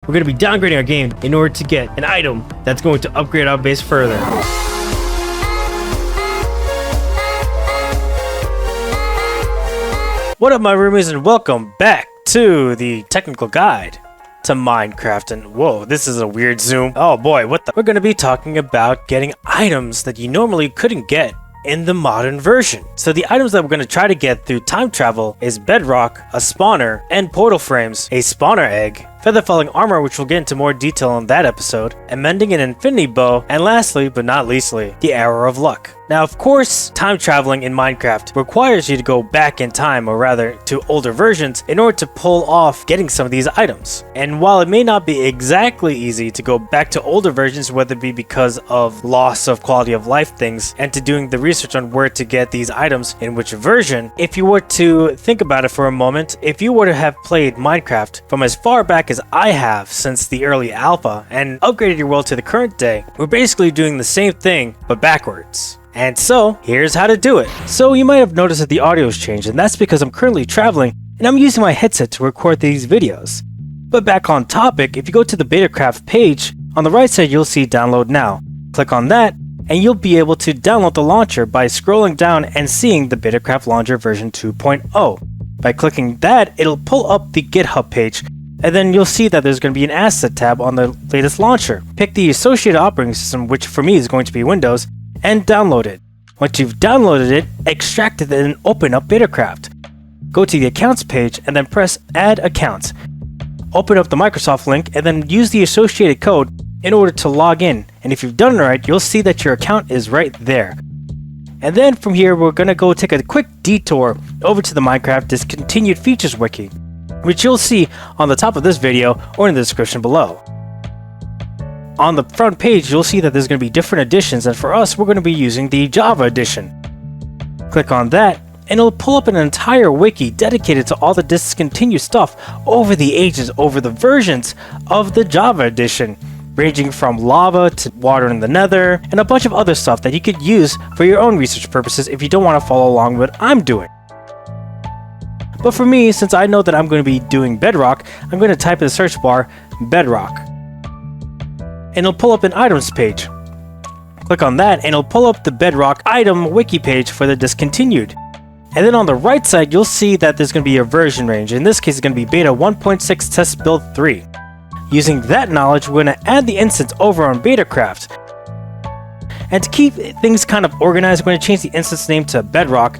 we're going to be downgrading our game in order to get an item that's going to upgrade our base further. What up, my roomies, and welcome back to the technical guide to Minecraft. And whoa, this is a weird zoom. Oh boy, what the? We're going to be talking about getting items that you normally couldn't get in the modern version. So the items that we're going to try to get through time travel is bedrock, a spawner, and portal frames, a spawner egg, feather falling armor, which we'll get into more detail in that episode, and mending an infinity bow, and lastly but not leastly, the arrow of luck. Now, of course, time traveling in Minecraft requires you to go back in time, or rather to older versions, in order to pull off getting some of these items. And while it may not be exactly easy to go back to older versions, whether it be because of loss of quality of life things and to doing the research on where to get these items in which version, if you were to think about it for a moment, if you were to have played Minecraft from as far back as I have since the early alpha and upgraded your world to the current day, we're basically doing the same thing but backwards. And so, here's how to do it. So you might have noticed that the audio's changed, and that's because I'm currently traveling and I'm using my headset to record these videos. But back on topic, if you go to the Betacraft page, on the right side you'll see download now. Click on that and you'll be able to download the launcher by scrolling down and seeing the Betacraft launcher version 2.0. By clicking that, it'll pull up the GitHub page, and then you'll see that there's going to be an asset tab on the latest launcher. Pick the associated operating system, which for me is going to be Windows, and download it. Once you've downloaded it, extract it and open up Betacraft. Go to the accounts page and then press add accounts. Open up the Microsoft link and then use the associated code in order to log in. And if you've done it right, you'll see that your account is right there. And then from here, we're going to go take a quick detour over to the Minecraft Discontinued Features Wiki, which you'll see on the top of this video or in the description below. On the front page, you'll see that there's going to be different editions, and for us, we're going to be using the Java edition. Click on that, and it'll pull up an entire wiki dedicated to all the discontinued stuff over the ages, over the versions of the Java edition, ranging from lava to water in the nether, and a bunch of other stuff that you could use for your own research purposes if you don't want to follow along with what I'm doing. But for me, since I know that I'm going to be doing bedrock, I'm going to type in the search bar, bedrock. And it'll pull up an items page. Click on that and it'll pull up the bedrock item wiki page for the discontinued. And then on the right side, you'll see that there's going to be a version range. In this case, it's going to be beta 1.6 test build 3. Using that knowledge, we're going to add the instance over on Betacraft. And to keep things kind of organized, we're going to change the instance name to bedrock.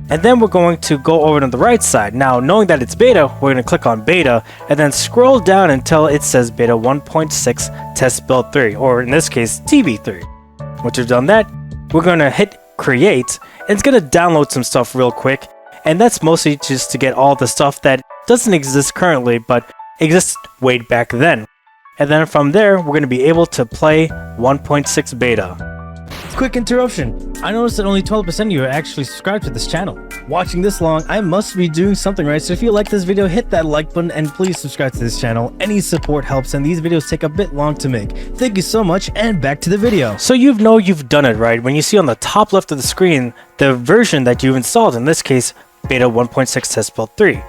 And then we're going to go over to the right side. Now, knowing that it's beta, we're going to click on beta and then scroll down until it says beta 1.6 test build 3, or in this case, TB3. Once you've done that, we're going to hit create, and it's going to download some stuff real quick. And that's mostly just to get all the stuff that doesn't exist currently, but exists way back then. And then from there, we're going to be able to play 1.6 beta. Quick interruption. I noticed that only 12% of you are actually subscribed to this channel. Watching this long, I must be doing something right, so if you like this video, hit that like button and please subscribe to this channel. Any support helps, and these videos take a bit long to make. Thank you so much, and back to the video. So you've done it right when you see on the top left of the screen the version that you've installed, in this case, beta 1.6 test build 3.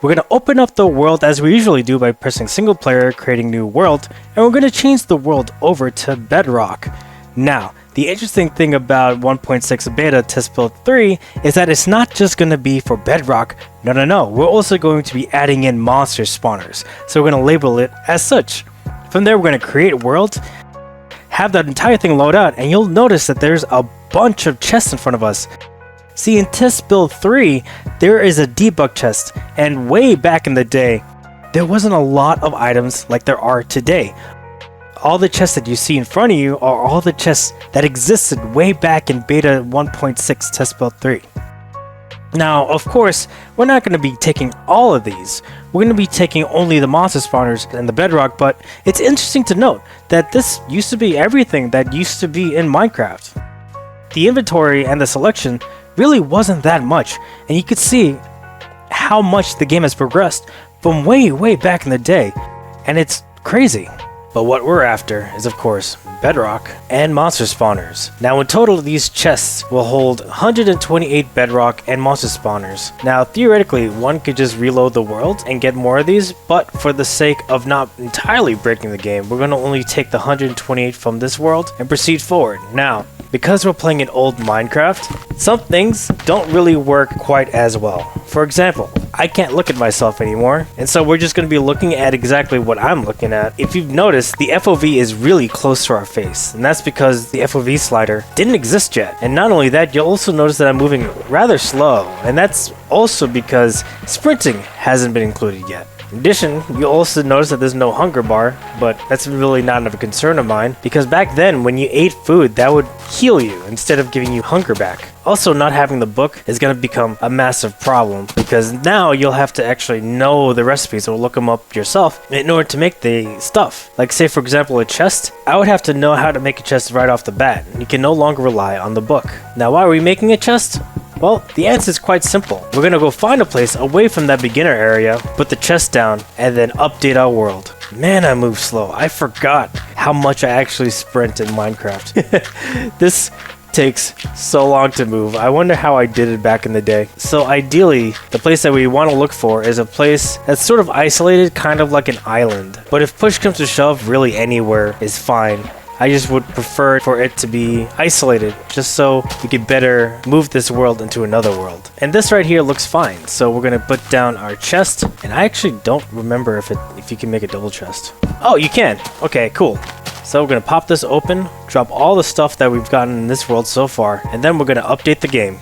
We're going to open up the world as we usually do by pressing single player, creating new world, and we're going to change the world over to bedrock. Now, the interesting thing about 1.6 beta test build 3 is that it's not just going to be for bedrock. No. We're also going to be adding in monster spawners. So we're going to label it as such. From there, we're going to create a world, have that entire thing load out, and you'll notice that there's a bunch of chests in front of us. See, in test build 3, there is a debug chest, and way back in the day, there wasn't a lot of items like there are today. All the chests that you see in front of you are all the chests that existed way back in beta 1.6 test build 3. Now, of course, we're not going to be taking all of these. We're going to be taking only the monster spawners and the bedrock, but it's interesting to note that this used to be everything that used to be in Minecraft. The inventory and the selection really wasn't that much, and you could see how much the game has progressed from way back in the day, and it's crazy. But what we're after is, of course, bedrock and monster spawners. Now in total, these chests will hold 128 bedrock and monster spawners. Now theoretically, one could just reload the world and get more of these, but for the sake of not entirely breaking the game, we're going to only take the 128 from this world and proceed forward. Now, because we're playing in old Minecraft, some things don't really work quite as well. For example, I can't look at myself anymore, and so we're just going to be looking at exactly what I'm looking at. If you've noticed, the FOV is really close to our face, and that's because the FOV slider didn't exist yet. And not only that, you'll also notice that I'm moving rather slow, and that's also because sprinting hasn't been included yet. In addition, you'll also notice that there's no hunger bar, but that's really not of a concern of mine, because back then, when you ate food, that would heal you instead of giving you hunger back. Also, not having the book is going to become a massive problem, because now you'll have to actually know the recipes or look them up yourself in order to make the stuff. Like say for example a chest, I would have to know how to make a chest right off the bat. You can no longer rely on the book. Now why are we making a chest? Well, the answer is quite simple. We're gonna go find a place away from that beginner area, put the chest down, and then update our world. Man, I move slow. I forgot how much I actually sprint in Minecraft. This takes so long to move. I wonder how I did it back in the day. So ideally, the place that we want to look for is a place that's sort of isolated, kind of like an island. But if push comes to shove, really anywhere is fine. I just would prefer for it to be isolated, just so we could better move this world into another world. And this right here looks fine, so we're gonna put down our chest. And I actually don't remember if you can make a double chest. Oh, you can. Okay, cool. So we're gonna pop this open, drop all the stuff that we've gotten in this world so far, and then we're gonna update the game.